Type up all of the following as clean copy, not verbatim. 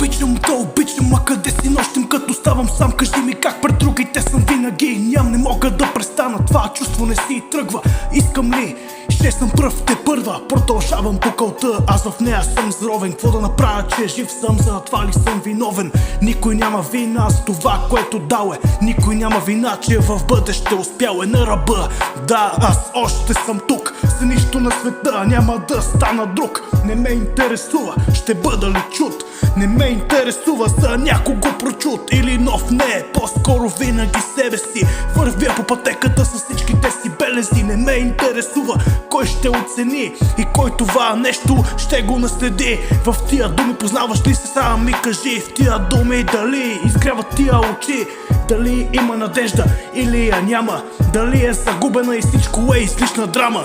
Обичам, а къде си нощем, като ставам сам? Кажи ми как пред другите съм винаги. Не мога да престана, това чувство не си тръгва. Искам ли? Ще съм пръв, те първа. Продължавам по кълта, аз в нея съм заровен. Какво да направя, че жив съм, за това ли съм виновен? Никой няма вина с това, което дал е. Никой няма вина, че в бъдеще успял е на ръба. Да, аз още съм тук, с нищо на света няма да стана друг. Не ме интересува, ще бъда ли чут. Не ме интересува за някого прочут или нов, не, по-скоро винаги себе си. Вървя по пътеката с всичките си белези. Не ме интересува кой ще оцени и кой това нещо ще го наследи. В тия думи познаваш ли се, сам ми кажи. В тия думи дали изгряват тия очи, дали има надежда или я няма, дали е загубена и всичко е излишна драма.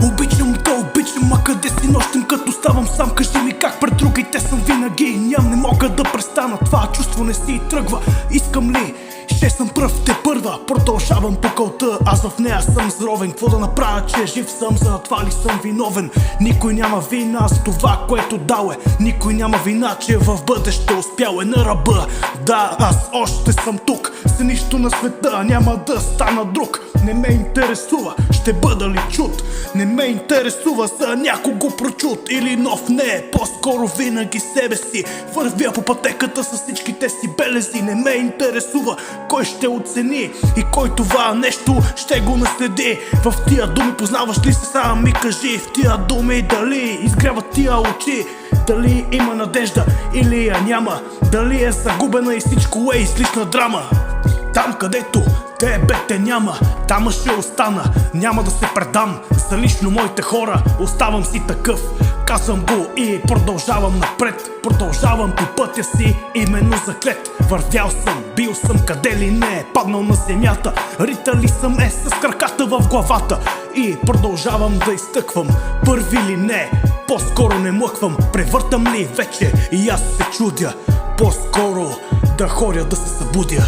Обичам, а къде си нощем, като ставам сам? Кажи ми как пред другите съм винаги. Не мога да престана, това чувство не си тръгва. Искам ли? Ще съм пръв, те първа. Продължавам по кълта, аз в нея съм заровен. Какво да направя, че жив съм, за това ли съм виновен? Никой няма вина с това, което дал е. Никой няма вина, че в бъдеще успял е на ръба. Да, аз още съм тук, с нищо на света няма да стана друг. Не ме интересува, ще бъда ли чут. Не ме интересува за някого прочут или нов, не, по-скоро винаги себе си. Вървя по пътеката с всичките си белези. Не ме интересува кой ще оцени и кой това нещо ще го наследи. В тия думи познаваш ли се, сам ми кажи. В тия думи дали изгряват тия очи, дали има надежда или я няма, дали е загубена и всичко е излишна драма. Там където те няма, там ще остана. Няма да се предам за лично моите хора. Оставам си такъв, казвам го и продължавам напред. Продължавам по пътя си, именно заклет. Вървял съм, бил съм къде ли не, паднал на земята. Ритали съм с краката в главата. И продължавам да изтъквам, първи ли не, по-скоро не млъквам. Превъртам ли вече и аз се чудя, по-скоро да ходя да се събудя.